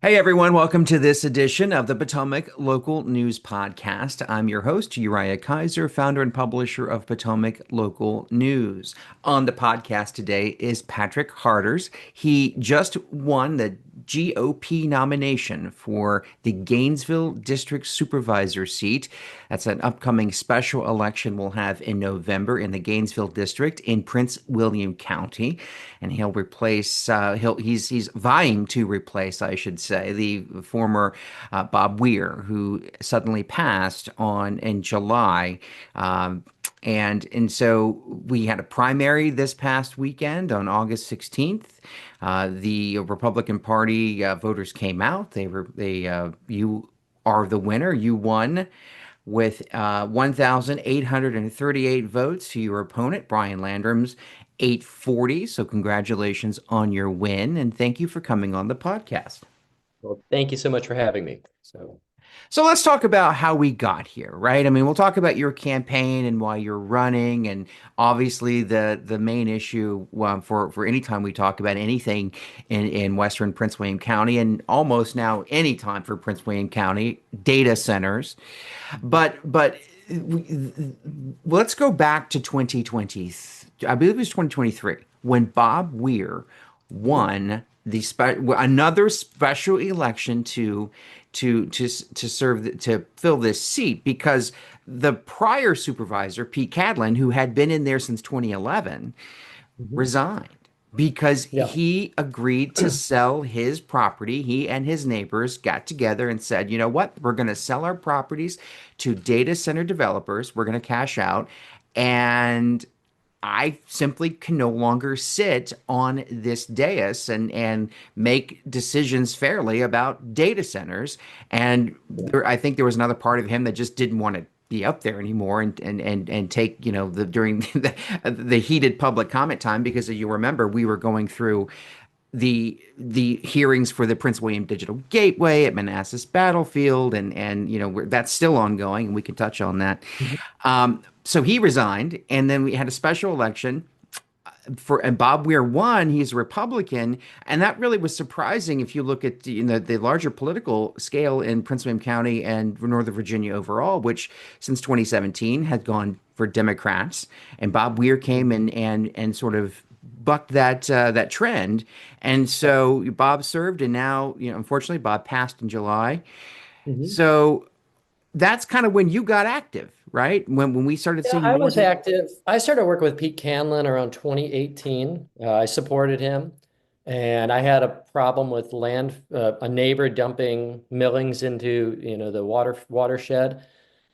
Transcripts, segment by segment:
Hey everyone, welcome to this edition of the Potomac Local News Podcast. I'm your host, Uriah Kaiser, founder and publisher of Potomac Local News. On the podcast today is Patrick Harders. He just won the GOP nomination for the Gainesville District Supervisor seat. That's an upcoming special election we'll have in November in the Gainesville District in Prince William County, and he'll replace. He's vying to replace, I should say, the former Bob Weir, who suddenly passed on in July. And so we had a primary this past weekend on August 16th. The Republican Party voters came out. You are the winner. You won with 1,838 votes to your opponent, Brian Landrum's 840. So congratulations on your win, and thank you for coming on the podcast. Well, thank you so much for having me. So let's talk about how we got here, right? I mean, we'll talk about your campaign and why you're running, and obviously the main issue for any time we talk about anything in Western Prince William County, and almost now any time for Prince William County, data centers. But let's go back to 2020. I believe it was 2023 when Bob Weir won another special election to fill this seat, because the prior supervisor, Pete Cadlin, who had been in there since 2011, Mhm. resigned because Yeah. he agreed to sell his property. He and his neighbors got together and said, you know what, we're going to sell our properties to data center developers. We're going to cash out. And I simply can no longer sit on this dais and make decisions fairly about data centers. And I think there was another part of him that just didn't want to be up there anymore and take, the during the heated public comment time, because you remember we were going through the hearings for the Prince William Digital Gateway at Manassas Battlefield, and that's still ongoing, and we can touch on that. Mhm. So he resigned, and then we had a special election and Bob Weir won. He's a Republican, and that really was surprising if you look at the larger political scale in Prince William County and Northern Virginia overall, which since 2017 had gone for Democrats, and Bob Weir came and sort of bucked that trend, and so Bob served, and now unfortunately Bob passed in July. Mhm. So that's kind of when you got active, right? When we started Yeah, seeing I more. was active. I started working with Pete Canlin around 2018. I supported him, and I had a problem with a neighbor dumping millings into, the watershed,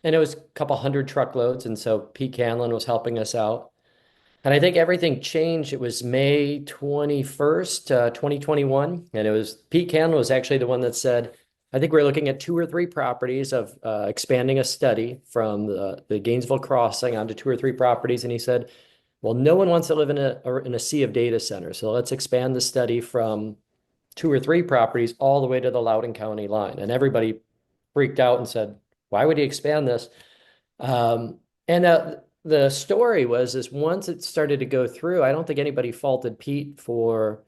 and it was a couple hundred truckloads, and so Pete Canlin was helping us out. And I think everything changed. It was May 21st, 2021. And it was Pete Canlin was actually the one that said, I think we're looking at two or three properties of expanding a study from the Gainesville crossing onto two or three properties. And he said, well, no one wants to live in a sea of data centers. So let's expand the study from two or three properties all the way to the Loudoun County line. And everybody freaked out and said, why would he expand this? And the story was is once it started to go through, I don't think anybody faulted Pete for,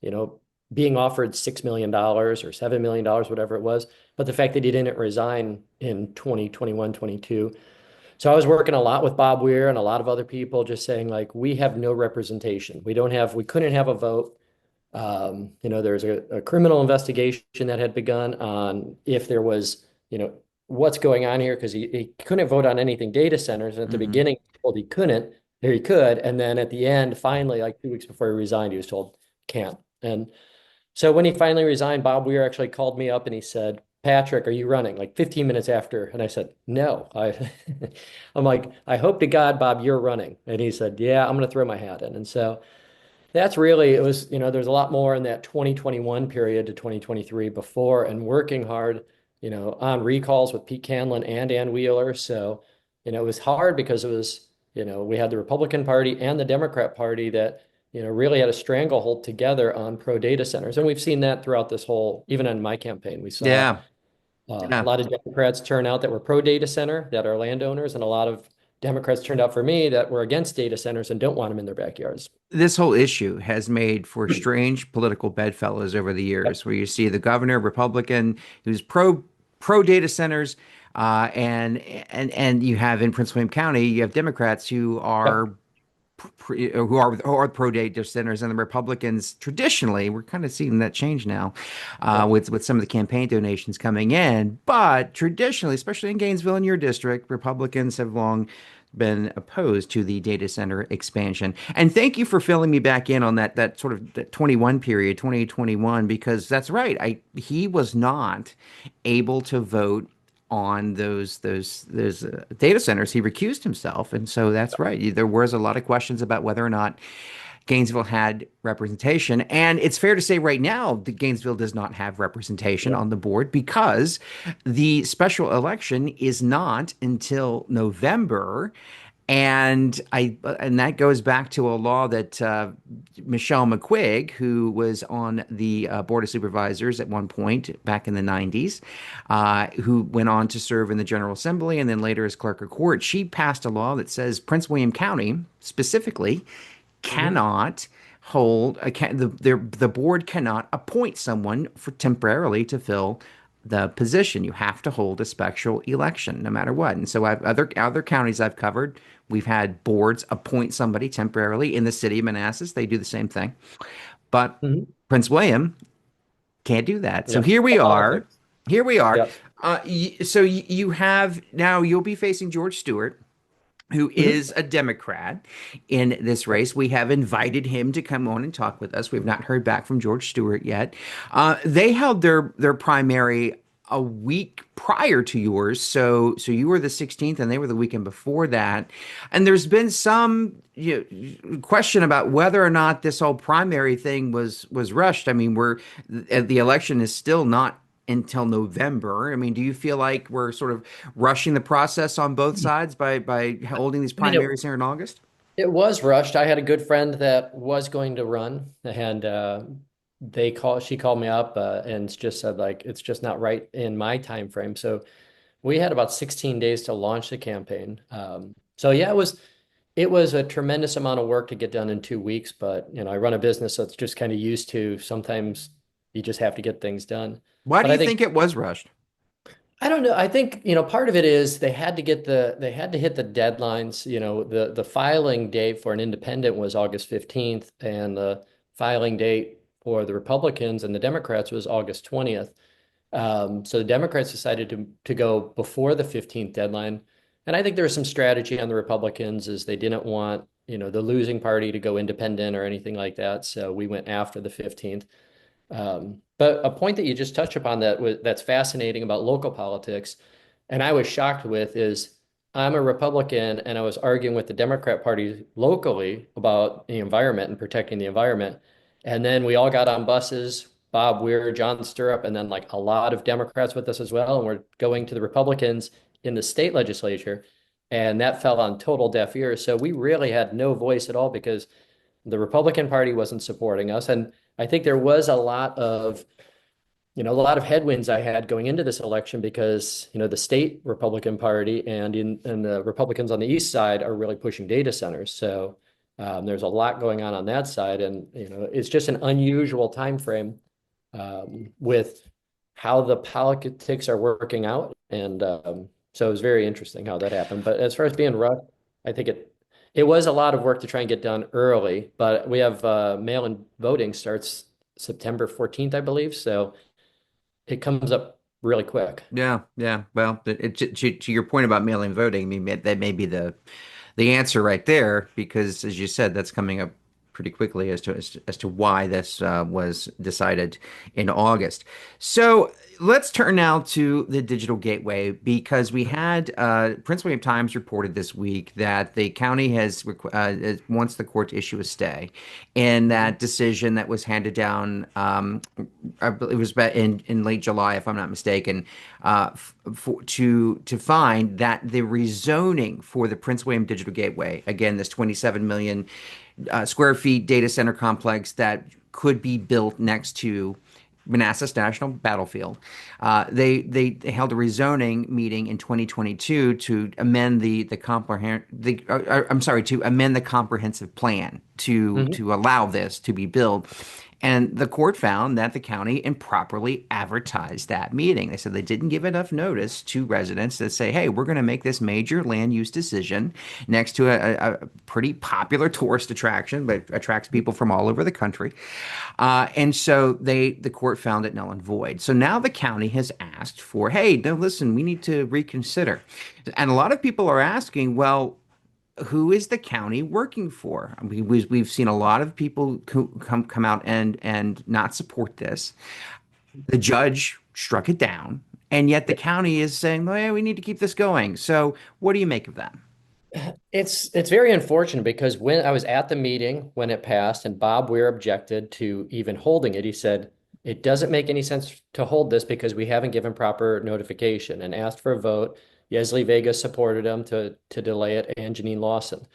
you know, being offered $6 million or $7 million, whatever it was, but the fact that he didn't resign in 2021, 22. So I was working a lot with Bob Weir and a lot of other people just saying, like, we have no representation. We couldn't have a vote. There's a criminal investigation that had begun on if there was, what's going on here, because he couldn't vote on anything data centers. And at the Mhm. beginning, he told he couldn't, there he could. And then at the end, finally, like 2 weeks before he resigned, he was told can't. And so when he finally resigned, Bob Weir actually called me up and he said, Patrick, are you running? Like 15 minutes after. And I said, no. I'm like, I hope to God, Bob, you're running. And he said, yeah, I'm going to throw my hat in. And so that's really, it was, there's a lot more in that 2021 period to 2023 before, and working hard, on recalls with Pete Canlin and Ann Wheeler. So, it was hard because it was, we had the Republican Party and the Democrat Party that, really had a stranglehold together on pro data centers. And we've seen that throughout this whole, even in my campaign, we saw Yeah. a Yeah. lot of Democrats turn out that were pro data center, that are landowners, and a lot of Democrats turned out for me that were against data centers and don't want them in their backyards. This whole issue has made for strange political bedfellows over the Yep. years, where you see the governor, Republican, who's pro data centers, and you have in Prince William County, you have Democrats Yep. who are pro data centers, and the Republicans traditionally, we're kind of seeing that change now, Yep. with some of the campaign donations coming in. But traditionally, especially in Gainesville in your district, Republicans have long been opposed to the data center expansion. And thank you for filling me back in on that sort of that 21 period, 2021, because that's right. He was not able to vote on those data centers. He recused himself, and so that's right. There was a lot of questions about whether or not Gainesville had representation, and it's fair to say right now that Gainesville does not have representation Yep. on the board because the special election is not until November. And that goes back to a law that Michelle McQuigg, who was on the Board of Supervisors at one point back in the 90s, who went on to serve in the General Assembly and then later as clerk of court, she passed a law that says Prince William County specifically Mhm. cannot hold the board cannot appoint someone for temporarily to fill the position. You have to hold a special election no matter what. And so other counties I've covered, we've had boards appoint somebody temporarily. In the city of Manassas, they do the same thing. But Mhm. Prince William can't do that. So Yep. here we are. Politics. Here we are. Yep. You have now you'll be facing George Stewart, who Mhm. is a Democrat in this Yep. race. We have invited him to come on and talk with us. We've not heard back from George Stewart yet. They held their primary a week prior to yours, so you were the 16th, and they were the weekend before that. And there's been some question about whether or not this whole primary thing was rushed. I mean, the election is still not until November. I mean, do you feel like we're sort of rushing the process on both sides by holding these I mean, it primaries here in August? it was rushed. I had a good friend that was going to run, and she called me up and just said like it's just not right in my time frame. So we had about 16 days to launch the campaign. So yeah, it was a tremendous amount of work to get done in 2 weeks, but I run a business, so it's just kind of used to sometimes you just have to get things done. Why do But I you think think it was rushed? I don't know. I think, part of it is they had to hit the deadlines. The filing date for an independent was August 15th, and the filing date for the Republicans and the Democrats was August 20th. So the Democrats decided to go before the 15th deadline. And I think there was some strategy on the Republicans is they didn't want, the losing party to go independent or anything like that. So we went after the 15th. But a point that you just touched upon that's fascinating about local politics, and I was shocked with is I'm a Republican and I was arguing with the Democrat Party locally about the environment and protecting the environment. And then we all got on buses, Bob Weir, John Stirrup, and then like a lot of Democrats with us as well. And we're going to the Republicans in the state legislature. And that fell on total deaf ears. So we really had no voice at all because the Republican Party wasn't supporting us. And I think there was a lot of headwinds I had going into this election because, the state Republican Party and the Republicans on the east side are really pushing data centers. So there's a lot going on that side. And, it's just an unusual time frame with how the politics are working out. And so it was very interesting how that happened. But as far as being rushed, I think it was a lot of work to try and get done early, but we have mail-in voting starts September 14th, I believe. So it comes up really quick. Yeah, yeah. Well, to your point about mail-in voting, I mean that may be the answer right there, because as you said, that's coming up pretty quickly as to why this was decided in August. So let's turn now to the digital gateway, because we had Prince William Times reported this week that the county wants the court to issue a stay in Mhm. that decision that was handed down. It was in late July, if I'm not mistaken, to find that the rezoning for the Prince William Digital Gateway, again, this 27 million square feet data center complex that could be built next to Manassas National Battlefield. They held a rezoning meeting in 2022 to amend to amend the comprehensive plan Mhm. to allow this to be built. And the court found that the county improperly advertised that meeting. They said they didn't give enough notice to residents to say, hey, we're going to make this major land use decision next to a pretty popular tourist attraction, but attracts people from all over the country. And so the court found it null and void. So now the county has asked for, hey, no, listen, we need to reconsider. And a lot of people are asking, well, who is the county working for? I mean, we've seen a lot of people come out and not support this. The judge struck it down, and yet the county is saying, well, yeah, we need to keep this going. So what do you make of that? It's very unfortunate because when I was at the meeting when it passed and Bob Weir objected to even holding it, he said it doesn't make any sense to hold this because we haven't given proper notification and asked for a vote. Yesley Vega supported him to delay it and Janine Lawson.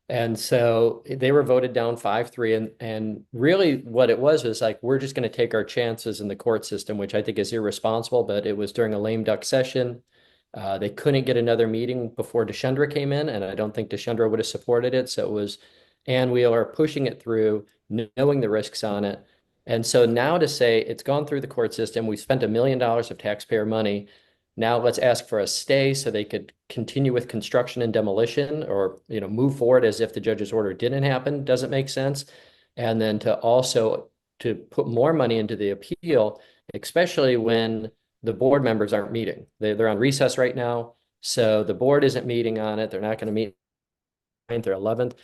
And so they were voted down 5-3. And really what it was like, we're just going to take our chances in the court system, which I think is irresponsible, but it was during a lame duck session. They couldn't get another meeting before Deshendra came in, and I don't think Deshendra would have supported it. So it was Ann Wheeler pushing it through, knowing the risks on it. And so now to say it's gone through the court system, we spent $1 million of taxpayer money. Now let's ask for a stay so they could continue with construction and demolition or, move forward as if the judge's order didn't happen, doesn't make sense. And then to also to put more money into the appeal, especially when the board members aren't meeting. They're on recess right now. So the board isn't meeting on it. They're not going to meet 9th or 11th.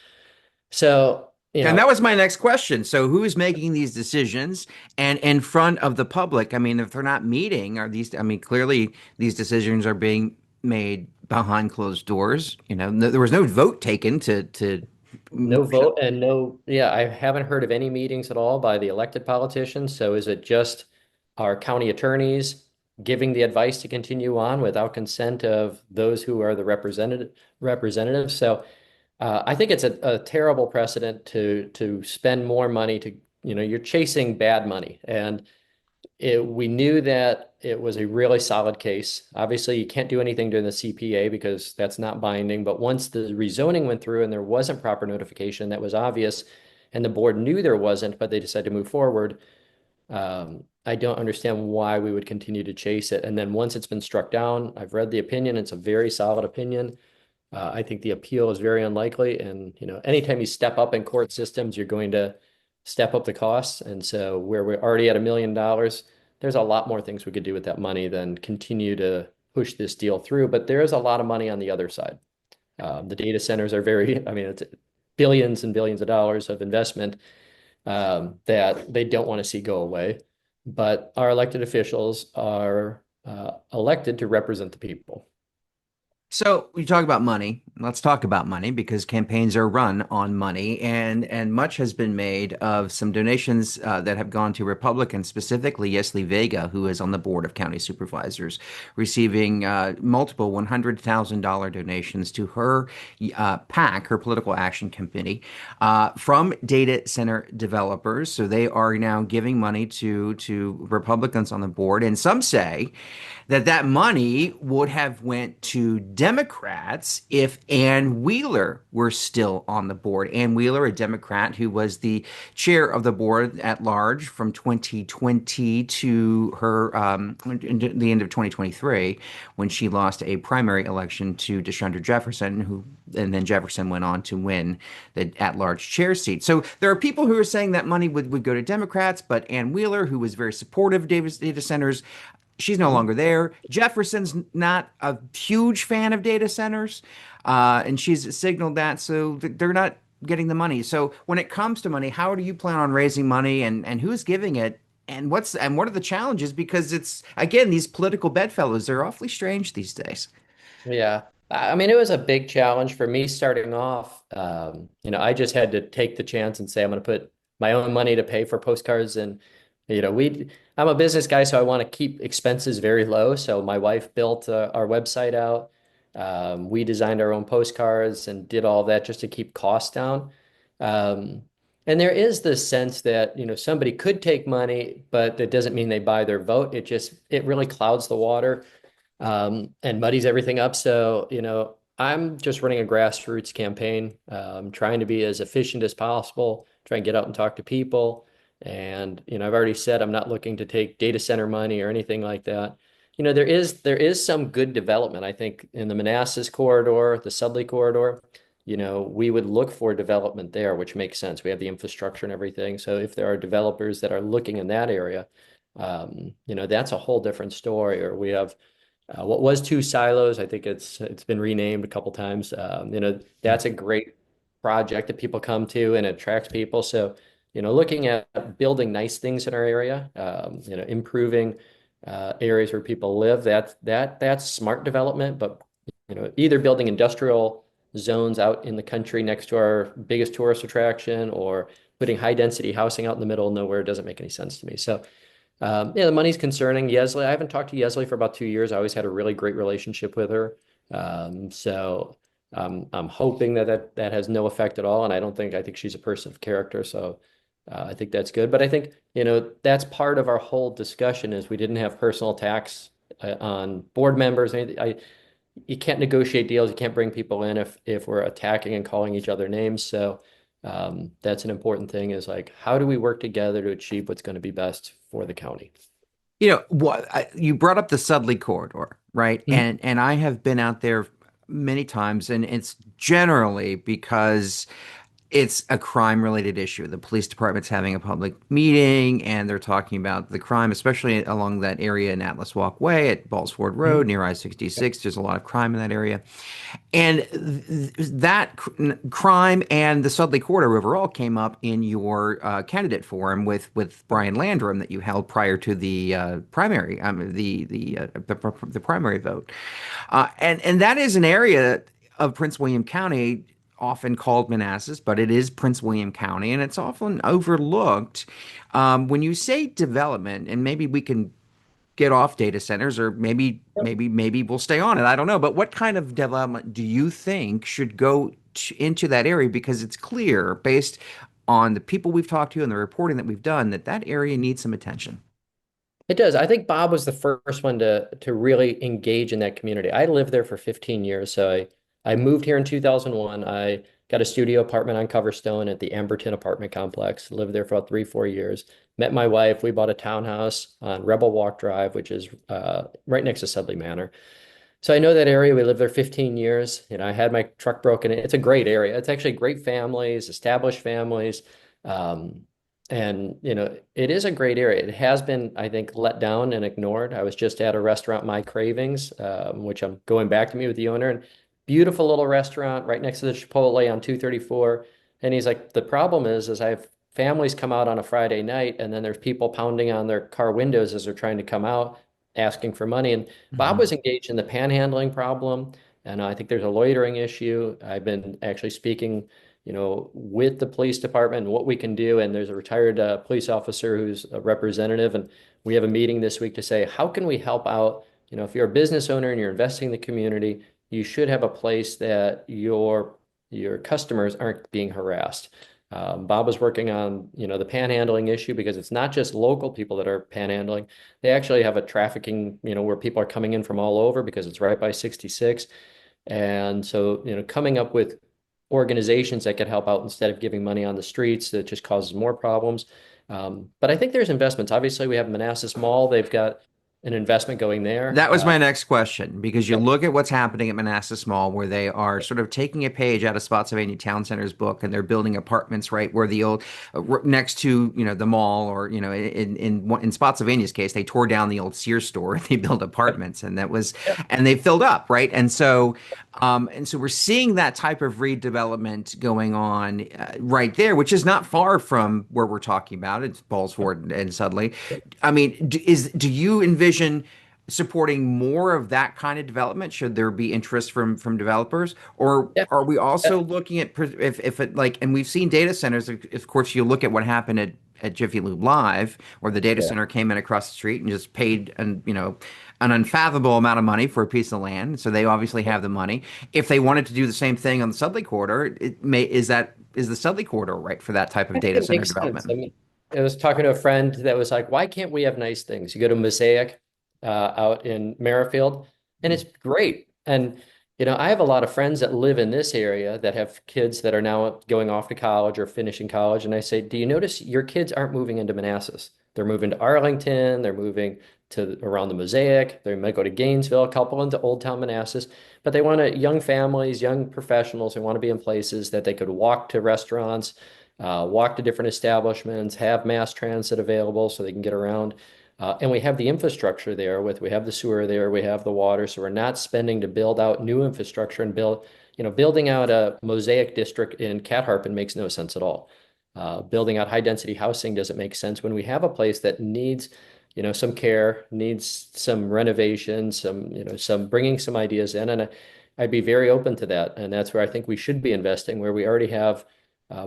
So, And that was my next question. So who's making these decisions and in front of the public? I mean, if they're not meeting, are these, I mean, clearly these decisions are being made behind closed doors. There was no vote taken to no vote and no, yeah, I haven't heard of any meetings at all by the elected politicians. So is it just our county attorneys giving the advice to continue on without consent of those who are the representatives? So I think it's a terrible precedent to spend more money to, you're chasing bad money. And we knew that it was a really solid case. Obviously, you can't do anything during the CPA because that's not binding. But once the rezoning went through and there wasn't proper notification, that was obvious. And the board knew there wasn't, but they decided to move forward. I don't understand why we would continue to chase it. And then once it's been struck down, I've read the opinion. It's a very solid opinion. I think the appeal is very unlikely. And, anytime you step up in court systems, you're going to step up the costs. And so where we're already at $1 million, there's a lot more things we could do with that money than continue to push this deal through. But there is a lot of money on the other side. The data centers are I mean, it's billions and billions of dollars of investment that they don't want to see go away. But our elected officials are elected to represent the people. So you talk about money. Let's talk about money because campaigns are run on money, and much has been made of some donations that have gone to Republicans, specifically Yesley Vega, who is on the board of county supervisors, receiving multiple $100,000 donations to her PAC, her political action committee, from data center developers. So they are now giving money to Republicans on the board, and some say that money would have went to Democrats if Ann Wheeler were still on the board. Ann Wheeler, a Democrat who was the chair of the board at large from 2020 to the end of 2023, when she lost a primary election to Deshendra Jefferson, and then Jefferson went on to win the at-large chair seat. So there are people who are saying that money would go to Democrats, but Ann Wheeler, who was very supportive of data centers, she's no longer there. Jefferson's not a huge fan of data centers, and she's signaled that, so they're not getting the money. So when it comes to money, how do you plan on raising money, and who's giving it, and what are the challenges? Because it's again these political bedfellows, they're awfully strange these days. Yeah. I mean, it was a big challenge for me starting off. I just had to take the chance and say, I'm going to put my own money to pay for postcards. And, I'm a business guy, so I want to keep expenses very low. So my wife built our website out. We designed our own postcards and did all that just to keep costs down. Um, And there is this sense that, somebody could take money, but that doesn't mean they buy their vote. It really clouds the water, and muddies everything up. So, I'm just running a grassroots campaign, trying to be as efficient as possible, try and get out and talk to people. And, I've already said I'm not looking to take data center money or anything like that. There is some good development, I think, in the Manassas corridor, the Sudley corridor. We would look for development there, which makes sense. We have the infrastructure and everything. So if there are developers that are looking in that area, that's a whole different story. Or we have what was two silos. I think it's been renamed a couple times. That's a great project that people come to and attracts people. So, looking at building nice things in our area, improving areas where people live, that's smart development. But either building industrial zones out in the country next to our biggest tourist attraction, or putting high density housing out in the middle of nowhere doesn't make any sense to me. So, yeah, the money's concerning. Yesley, I haven't talked to Yesley for about 2 years. I always had a really great relationship with her. So I'm hoping that has no effect at all. And I think she's a person of character. So I think that's good. But I think, that's part of our whole discussion is we didn't have personal attacks on board members. You can't negotiate deals. You can't bring people in if we're attacking and calling each other names. So that's an important thing is like, how do we work together to achieve what's going to be best for the county? You brought up the Sudley Corridor, right? Mhm. And I have been out there many times, and it's generally because it's a crime related issue. The police department's having a public meeting and they're talking about the crime, especially along that area in Atlas Walkway at Ballsford Road Mhm. near I-66. There's a lot of crime in that area. And that crime and the Sudley Corridor overall came up in your candidate forum with Brian Landrum that you held prior to the primary, the primary vote, and that is an area of Prince William County often called Manassas, but it is Prince William County, and it's often overlooked. When you say development, and maybe we can get off data centers, or maybe we'll stay on it. I don't know. But what kind of development do you think should go into that area? Because it's clear, based on the people we've talked to and the reporting that we've done, that that area needs some attention. It does. I think Bob was the first one to really engage in that community. I lived there for 15 years. So I moved here in 2001. I got a studio apartment on Coverstone at the Amberton apartment complex. Lived there for about 3, 4 years. Met my wife. We bought a townhouse on Rebel Walk Drive, which is right next to Sudley Manor. So I know that area. We lived there 15 years. I had my truck broken in. It's a great area. It's actually great families, established families. Um, and, it is a great area. It has been, I think, let down and ignored. I was just at a restaurant, My Cravings, which I'm going back to meet with the owner. And beautiful little restaurant right next to the Chipotle on 234. And he's like, the problem is I have families come out on a Friday night, and then there's people pounding on their car windows as they're trying to come out asking for money. And Bob Mhm. was engaged in the panhandling problem, and I think there's a loitering issue. I've been actually speaking, with the police department and what we can do. And there's a retired police officer who's a representative, and we have a meeting this week to say, how can we help out? If you're a business owner and you're investing in the community, you should have a place that your customers aren't being harassed. Bob was working on, the panhandling issue because it's not just local people that are panhandling. They actually have a trafficking, where people are coming in from all over because it's right by 66. And so, coming up with organizations that could help out instead of giving money on the streets that just causes more problems. But I think there's investments. Obviously, we have Manassas Mall. They've got an investment going there. That was my next question, because you Yep. look at what's happening at Manassas Mall, where they are sort of taking a page out of Spotsylvania Town Center's book, and they're building apartments right where the old, next to the mall, or in Spotsylvania's case, they tore down the old Sears store and they built Yep. apartments, and that was Yep. and they filled up, right? And so we're seeing that type of redevelopment going on right there, which is not far from where we're talking about. It's Ballsford and Sudley. I mean, do you envision supporting more of that kind of development? Should there be interest from developers, or Yep. are we also Yep. looking at if it like? And we've seen data centers. Of course, you look at what happened at Jiffy Lube Live, where the data Yeah. center came in across the street and just paid an unfathomable amount of money for a piece of land. So they obviously have the money. If they wanted to do the same thing on the Sudley Corridor, is the Sudley Corridor right for that type of I think data it center makes sense. I development? mean, I was talking to a friend that was like, why can't we have nice things? You go to Mosaic out in Merrifield, and it's great. And, I have a lot of friends that live in this area that have kids that are now going off to college or finishing college. And I say, do you notice your kids aren't moving into Manassas? They're moving to Arlington, they're moving to around the Mosaic, they might go to Gainesville, a couple into Old Town Manassas, but they want to, young families, young professionals, they want to be in places that they could walk to restaurants, walk to different establishments, have mass transit available so they can get around. And we have the infrastructure there we have the sewer there, we have the water, so we're not spending to build out new infrastructure and building out a mosaic district in Cat Harpin makes no sense at all. Building out high density housing doesn't make sense when we have a place that needs, some care, needs some renovation, some bringing some ideas in. And I'd be very open to that. And that's where I think we should be investing, where we already have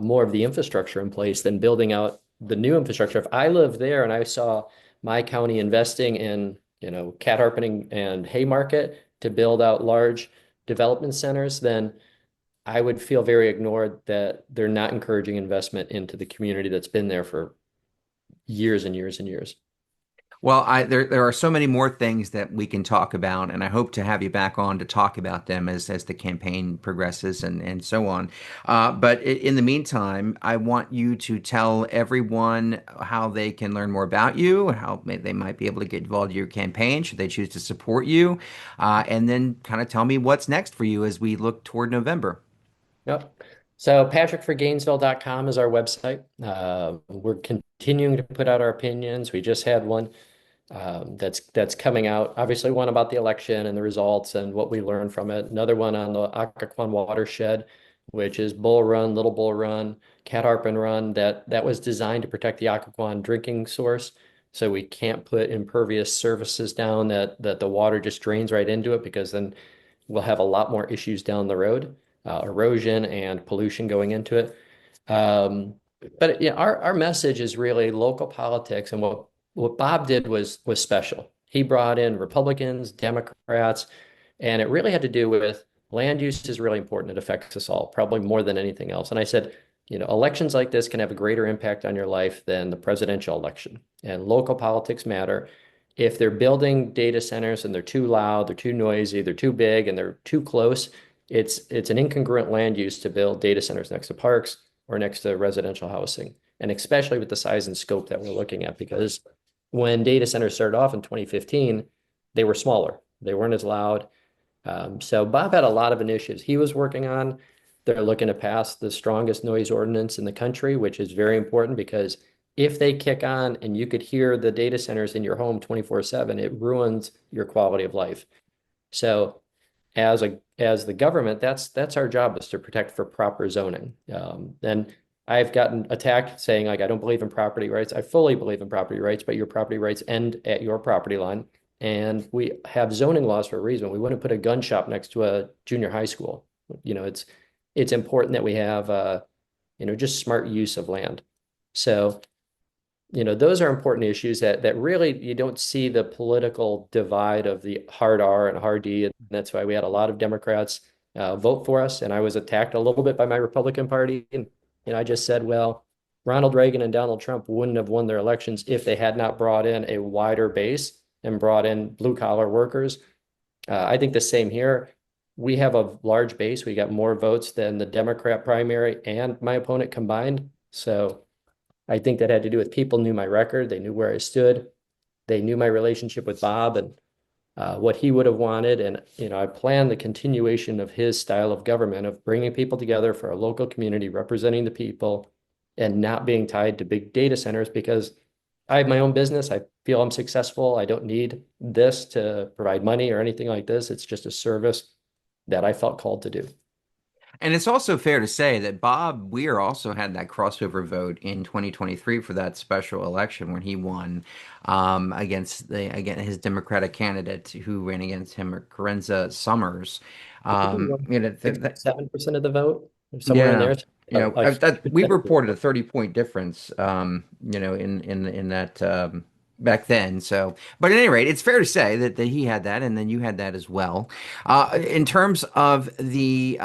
more of the infrastructure in place than building out the new infrastructure. If I lived there and I saw my county investing in, cat harpening and Haymarket to build out large development centers, then I would feel very ignored that they're not encouraging investment into the community that's been there for years and years and years. Well, there are so many more things that we can talk about, and I hope to have you back on to talk about them as the campaign progresses and so on. But in the meantime, I want you to tell everyone how they can learn more about you, how they might be able to get involved in your campaign should they choose to support you, and then kind of tell me what's next for you as we look toward November. Yep. So patrickforgainesville.com is our website. We're continuing to put out our opinions. We just had one that's coming out. Obviously, one about the election and the results and what we learned from it. Another one on the Occoquan watershed, which is Bull Run, Little Bull Run, Cat Harpin Run. That was designed to protect the Occoquan drinking source. So we can't put impervious surfaces down that the water just drains right into it, because then we'll have a lot more issues down the road, erosion and pollution going into it. But yeah, our message is really local politics, and what Bob did was special. He brought in Republicans, Democrats, and it really had to do with land use is really important. It affects us all, probably more than anything else. And I said, elections like this can have a greater impact on your life than the presidential election. And local politics matter. If they're building data centers and they're too loud, they're too noisy, they're too big, and they're too close, it's an incongruent land use to build data centers next to parks or next to residential housing, and especially with the size and scope that we're looking at, because when data centers started off in 2015, they were smaller. They weren't as loud. So Bob had a lot of initiatives he was working on. They're looking to pass the strongest noise ordinance in the country, which is very important, because if they kick on and you could hear the data centers in your home 24/7, it ruins your quality of life. So as the government, that's our job, is to protect for proper zoning. And I've gotten attacked saying, like, I don't believe in property rights. I fully believe in property rights, but your property rights end at your property line. And we have zoning laws for a reason. We wouldn't put a gun shop next to a junior high school. It's important that we have just smart use of land. So those are important issues that really you don't see the political divide of the hard R and hard D. And that's why we had a lot of Democrats vote for us. And I was attacked a little bit by my Republican Party. And I just said, well, Ronald Reagan and Donald Trump wouldn't have won their elections if they had not brought in a wider base and brought in blue collar workers. I think the same here. We have a large base. We got more votes than the Democrat primary and my opponent combined. So I think that had to do with people knew my record. They knew where I stood. They knew my relationship with Bob and what he would have wanted. And, I plan the continuation of his style of government, of bringing people together for a local community, representing the people, and not being tied to big data centers, because I have my own business. I feel I'm successful. I don't need this to provide money or anything like this. It's just a service that I felt called to do. And it's also fair to say that Bob Weir also had that crossover vote in 2023 for that special election when he won against his Democratic candidate who ran against him, Carenza Summers. I think he won You know, 6 7% of the vote, somewhere in yeah. there. Oh, I, We reported a 30-point difference, in that back then. So, but at any rate, it's fair to say that he had that, and then you had that as well. In terms of the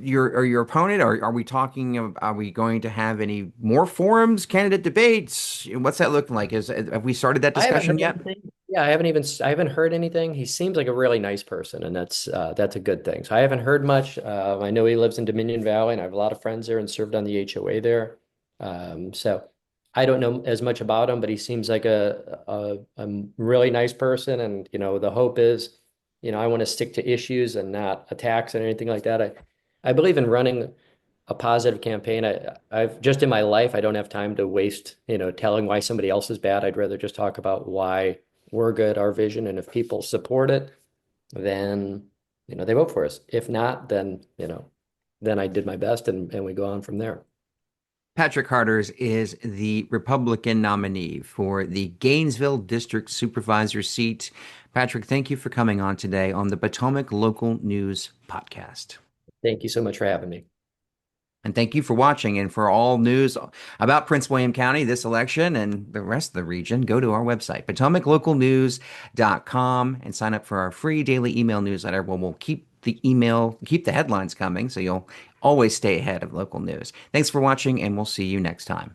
your opponent, are we talking? Are we going to have any more forums, candidate debates? What's that looking like? Have we started that I haven't discussion heard yet? anything. Yeah, I haven't heard anything. He seems like a really nice person, and that's a good thing. So I haven't heard much. I know he lives in Dominion Valley, and I have a lot of friends there and served on the HOA there. So I don't know as much about him, but he seems like a really nice person. And the hope is, I want to stick to issues and not attacks and anything like that. I believe in running a positive campaign. I've just in my life, I don't have time to waste, telling why somebody else is bad. I'd rather just talk about why we're good, our vision, and if people support it, then, they vote for us. If not, then, then I did my best and we go on from there. Patrick Carters is the Republican nominee for the Gainesville District Supervisor seat. Patrick, thank you for coming on today on the Potomac Local News Podcast. Thank you so much for having me. And thank you for watching. And for all news about Prince William County, this election, and the rest of the region, go to our website, potomac.localnews.com, and sign up for our free daily email newsletter where we'll keep the headlines coming so you'll always stay ahead of local news. Thanks for watching, and we'll see you next time.